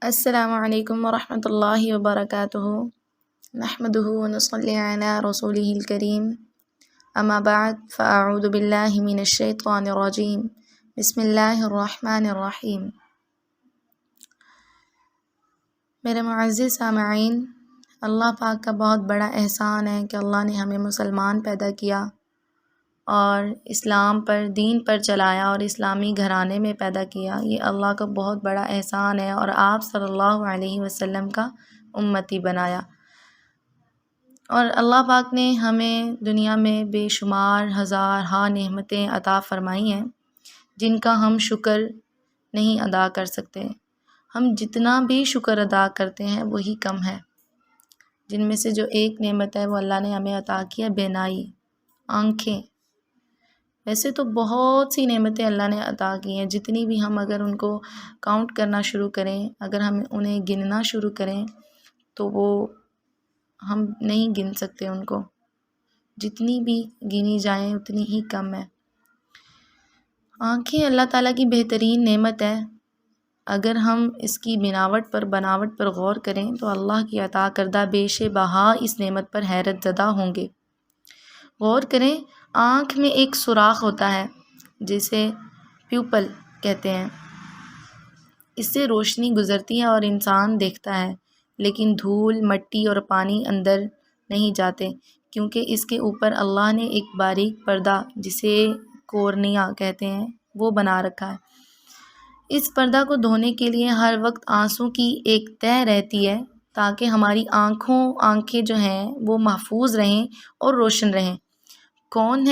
السلام علیکم ورحمۃ اللہ وبرکاتہ نحمدہ ونصلی علی رسولہ الکریم اما بعد فاعوذ باللہ من الشیطان الرجیم بسم اللہ الرحمن الرحیم۔ میرے معزز سامعین، اللہ پاک کا بہت بڑا احسان ہے کہ اللہ نے ہمیں مسلمان پیدا کیا اور اسلام پر دین پر چلایا اور اسلامی گھرانے میں پیدا کیا۔ یہ اللہ کا بہت بڑا احسان ہے اور آپ صلی اللہ علیہ وسلم کا امتی بنایا۔ اور اللہ پاک نے ہمیں دنیا میں بے شمار ہزارہا نعمتیں عطا فرمائی ہیں جن کا ہم شکر نہیں ادا کر سکتے۔ ہم جتنا بھی شکر ادا کرتے ہیں وہی کم ہے۔ جن میں سے جو ایک نعمت ہے وہ اللہ نے ہمیں عطا کیا بینائی، آنکھیں۔ ویسے تو بہت سی نعمتیں اللہ نے عطا کی ہیں، جتنی بھی ہم اگر ان کو کاؤنٹ کرنا شروع کریں، اگر ہم انہیں گننا شروع کریں تو وہ ہم نہیں گن سکتے ان کو۔ جتنی بھی گنی جائیں اتنی ہی کم ہے۔ آنکھیں اللہ تعالیٰ کی بہترین نعمت ہے۔ اگر ہم اس کی بناوٹ پر غور کریں تو اللہ کی عطا کردہ بیش بہا اس نعمت پر حیرت زدہ ہوں گے۔ غور کریں، آنکھ میں ایک سوراخ ہوتا ہے جسے پیپل کہتے ہیں۔ اس سے روشنی گزرتی ہے اور انسان دیکھتا ہے، لیکن دھول، مٹی اور پانی اندر نہیں جاتے کیونکہ اس کے اوپر اللہ نے ایک باریک پردہ جسے کورنیا کہتے ہیں وہ بنا رکھا ہے۔ اس پردہ کو دھونے کے لیے ہر وقت آنسوں کی ایک تہہ رہتی ہے تاکہ ہماری آنکھیں جو ہیں وہ محفوظ رہیں اور روشن رہیں۔ کون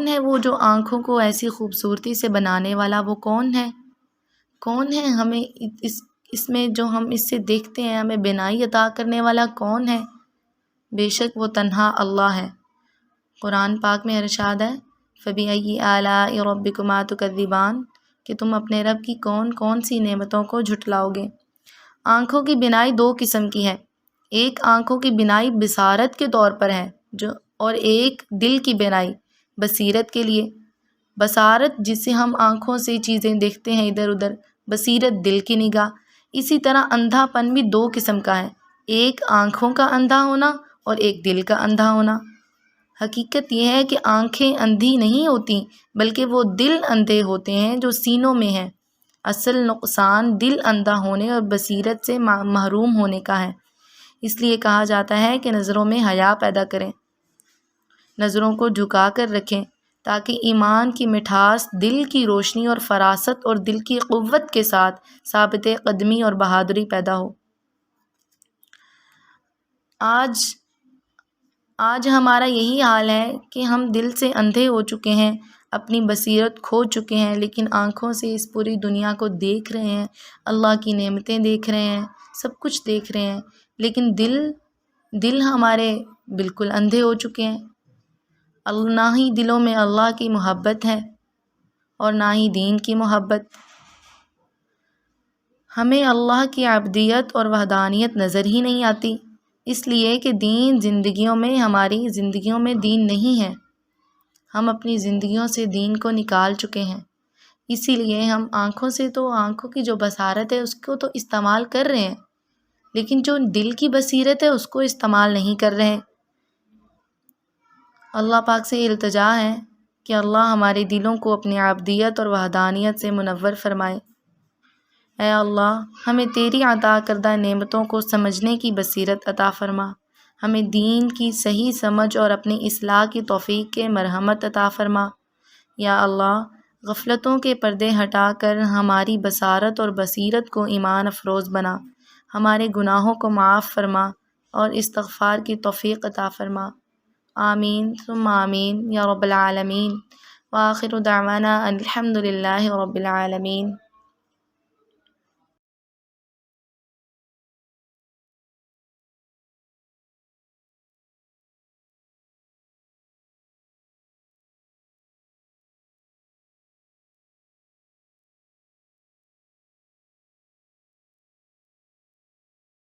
ہے وہ جو آنکھوں کو ایسی خوبصورتی سے بنانے والا؟ وہ کون ہے ہمیں اس میں جو ہم اس سے دیکھتے ہیں ہمیں بینائی عطا کرنے والا کون ہے؟ بے شک وہ تنہا اللہ ہے۔ قرآن پاک میں ارشاد ہے فَبِأَيِّ آلَاءِ رَبِّكُمَا تُكَذِّبَانِ کہ تم اپنے رب کی کون سی نعمتوں کو جھٹلاؤ گے۔ آنکھوں کی بینائی دو قسم کی ہے۔ ایک آنکھوں کی بینائی بصارت کے طور پر ہے اور ایک دل کی بینائی بصیرت کے لیے۔ بصارت جسے ہم آنکھوں سے چیزیں دیکھتے ہیں ادھر ادھر، بصیرت دل کی نگاہ۔ اسی طرح اندھا پن بھی دو قسم کا ہے، ایک آنکھوں کا اندھا ہونا اور ایک دل کا اندھا ہونا۔ حقیقت یہ ہے کہ آنکھیں اندھی نہیں ہوتی بلکہ وہ دل اندھے ہوتے ہیں جو سینوں میں ہیں۔ اصل نقصان دل اندھا ہونے اور بصیرت سے محروم ہونے کا ہے۔ اس لیے کہا جاتا ہے کہ نظروں میں حیا پیدا کریں، نظروں کو جھکا کر رکھیں تاکہ ایمان کی مٹھاس، دل کی روشنی اور فراست اور دل کی قوت کے ساتھ ثابت قدمی اور بہادری پیدا ہو۔ آج ہمارا یہی حال ہے کہ ہم دل سے اندھے ہو چکے ہیں، اپنی بصیرت کھو چکے ہیں، لیکن آنکھوں سے اس پوری دنیا کو دیکھ رہے ہیں، اللہ کی نعمتیں دیکھ رہے ہیں، سب کچھ دیکھ رہے ہیں، لیکن دل ہمارے بالکل اندھے ہو چکے ہیں۔ نہ ہی دلوں میں اللہ کی محبت ہے اور نہ ہی دین کی محبت۔ ہمیں اللہ کی عبدیت اور وحدانیت نظر ہی نہیں آتی، اس لیے کہ ہماری زندگیوں میں دین نہیں ہے۔ ہم اپنی زندگیوں سے دین کو نکال چکے ہیں، اسی لیے ہم آنکھوں کی جو بصارت ہے اس کو تو استعمال کر رہے ہیں، لیکن جو دل کی بصیرت ہے اس کو استعمال نہیں کر رہے ہیں۔ اللہ پاک سے التجا ہے کہ اللہ ہمارے دلوں کو اپنی عبدیت اور وحدانیت سے منور فرمائے۔ اے اللہ، ہمیں تیری عطا کردہ نعمتوں کو سمجھنے کی بصیرت عطا فرما، ہمیں دین کی صحیح سمجھ اور اپنی اصلاح کی توفیق کے مرحمت عطا فرما۔ یا اللہ، غفلتوں کے پردے ہٹا کر ہماری بصارت اور بصیرت کو ایمان افروز بنا، ہمارے گناہوں کو معاف فرما اور استغفار کی توفیق عطا فرما۔ آمین ثم آمین یا رب العالمین۔ وآخر دعوانا ان الحمد للہ رب العالمین۔